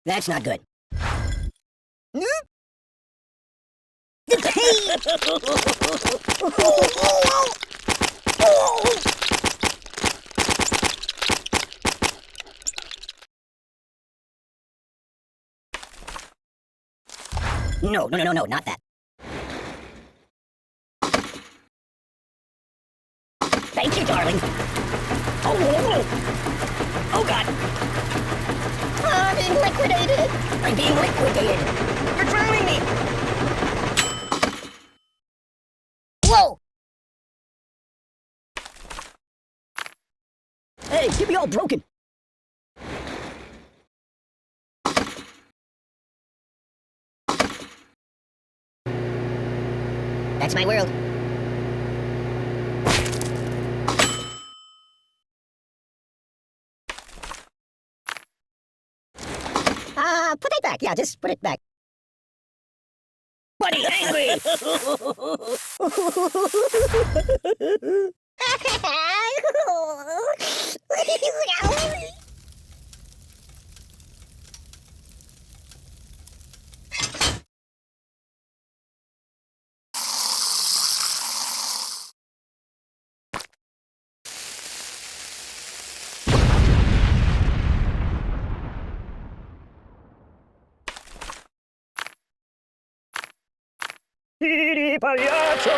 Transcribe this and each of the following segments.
That's not good. No, no, no, no, no, not that. Thank you, darling. Oh, God. I'm being liquidated. I'm being liquidated. You're drowning me. Whoa. Hey, get me all broken. That's my world. Put it back. Yeah, just put it back. Buddy, angry! Pagliaccio!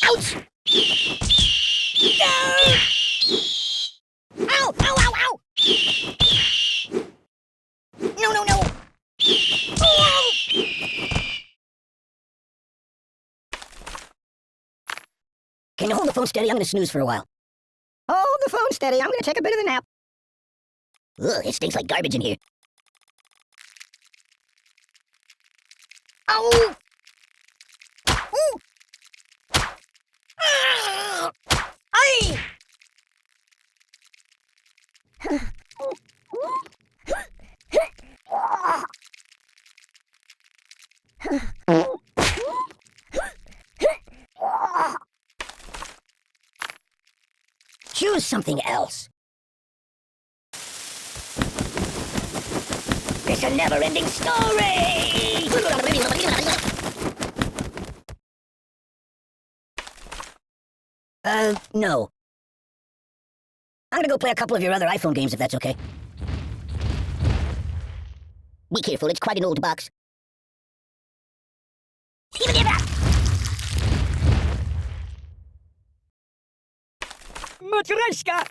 Ouch! Ow! Ow! Ow! Ow! No! No! No! Oh! Can you hold the phone steady? I'm gonna snooze for a while. Hold the phone steady. I'm gonna take a bit of a nap. Ugh, it stinks like garbage in here. Ow! Ooh! Ah! Ay! Choose something else. It's a never-ending story! No. I'm gonna go play a couple of your other iPhone games if that's okay. Be careful, it's quite an old box. Matryoshka!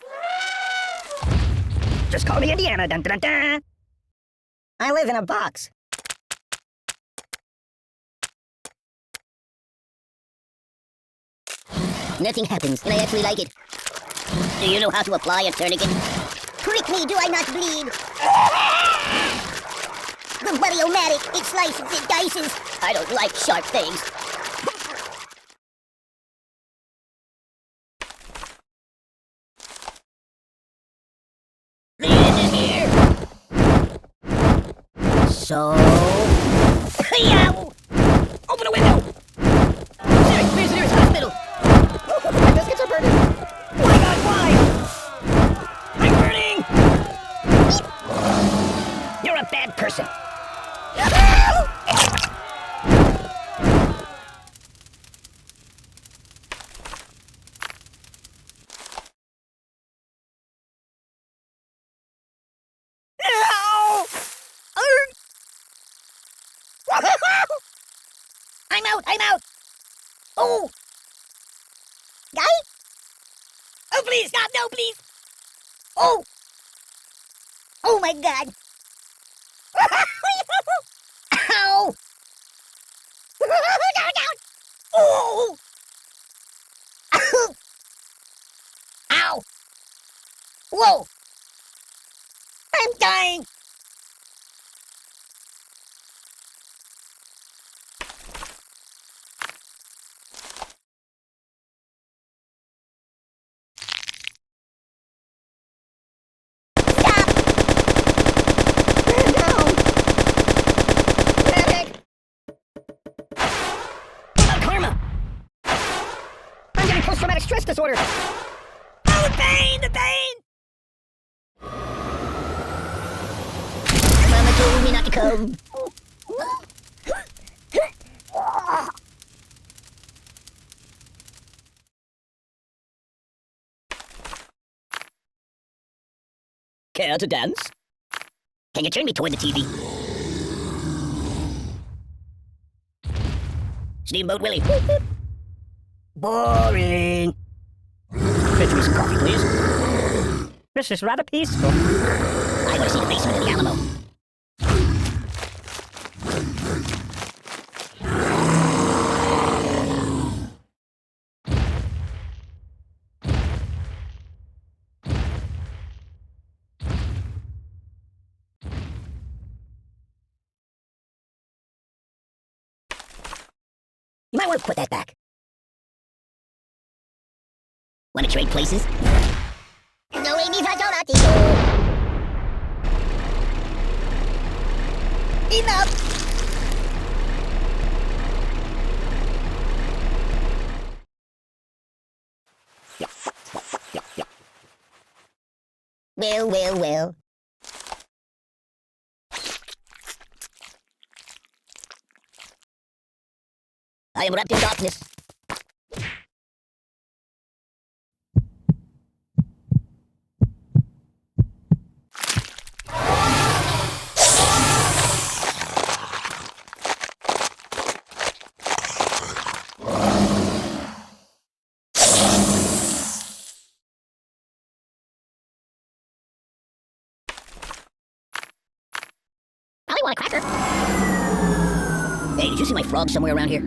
Just call me Indiana, dun dun dun! I live in a box. Nothing happens, and I actually like it. Do you know how to apply a tourniquet? Prick me, do I not bleed? The buddy-o-matic, it slices, it dices. I don't like sharp things. The end is here. So... Yow! Open a window! Where's the nearest hospital? My biscuits are burning. My God, why? I'm burning! You're a bad person. I'm out! Oh! Guy? Oh, please, stop, no, please! Oh! Oh, my God! Ow! Down, down! Oh! Ow! Whoa! I'm dying! post-traumatic stress disorder. Oh, the pain! The pain! Mama told me not to come. Care to dance? Can you turn me toward the TV? Steamboat Willie. Boring. Fetch me some coffee, please. This is rather peaceful. I want to see the basement of the Alamo. You might want to put that back. Want to trade places? No, Amy's a donut. Enough! Well. I am wrapped in darkness. Probably want a cracker. Hey, did you see my frog somewhere around here?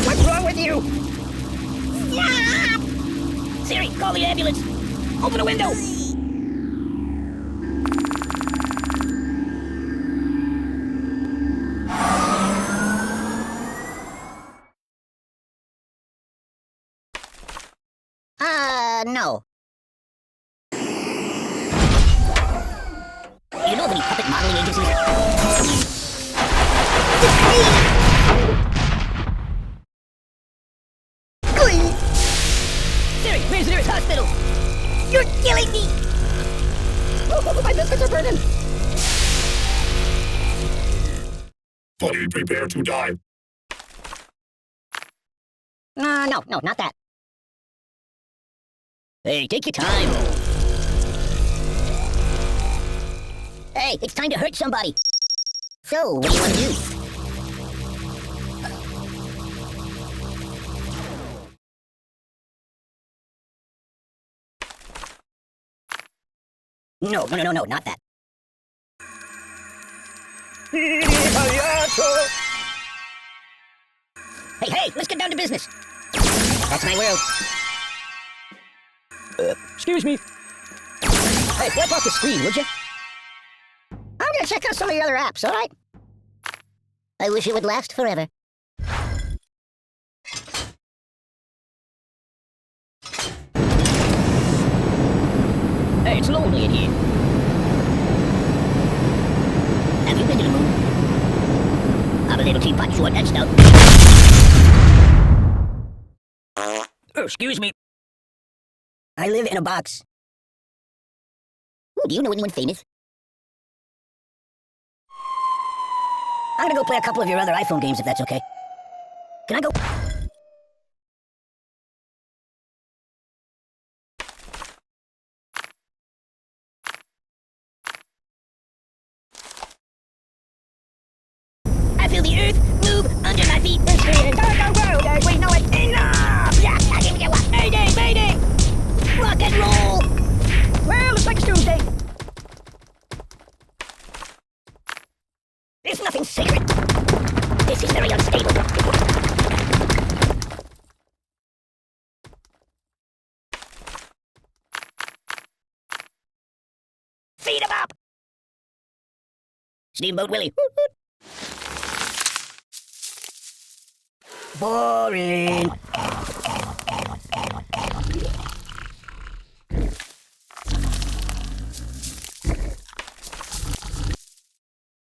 What's wrong with you? Stop! Siri, call the ambulance. Open the window. No. You know of any puppet modeling agencies? Siri, where's the nearest hospital? You're killing me! Oh, my biscuits are burning! Buddy, prepare to die. No, not that. Hey, take your time. Hey, it's time to hurt somebody. So, what do you want to do? No, not that. Hey, let's get down to business. That's my world. Excuse me. Hey, wipe off the screen, would you? I'm gonna check out some of your other apps, all right? I wish it would last forever. Hey, it's lonely in here. Have you been to the moon? I'm a little teapot short and stout. Oh, excuse me. I live in a box. Ooh, do you know anyone famous? I'm gonna go play a couple of your other iPhone games if that's okay. Can I go? I feel the earth move under my feet. Go! Wait, no, wait, enough! Yeah, Mayday! Rock and roll! Well, looks like it's Tuesday. There's nothing sacred. This is very unstable. Feed him up! Steamboat Willie. Boring.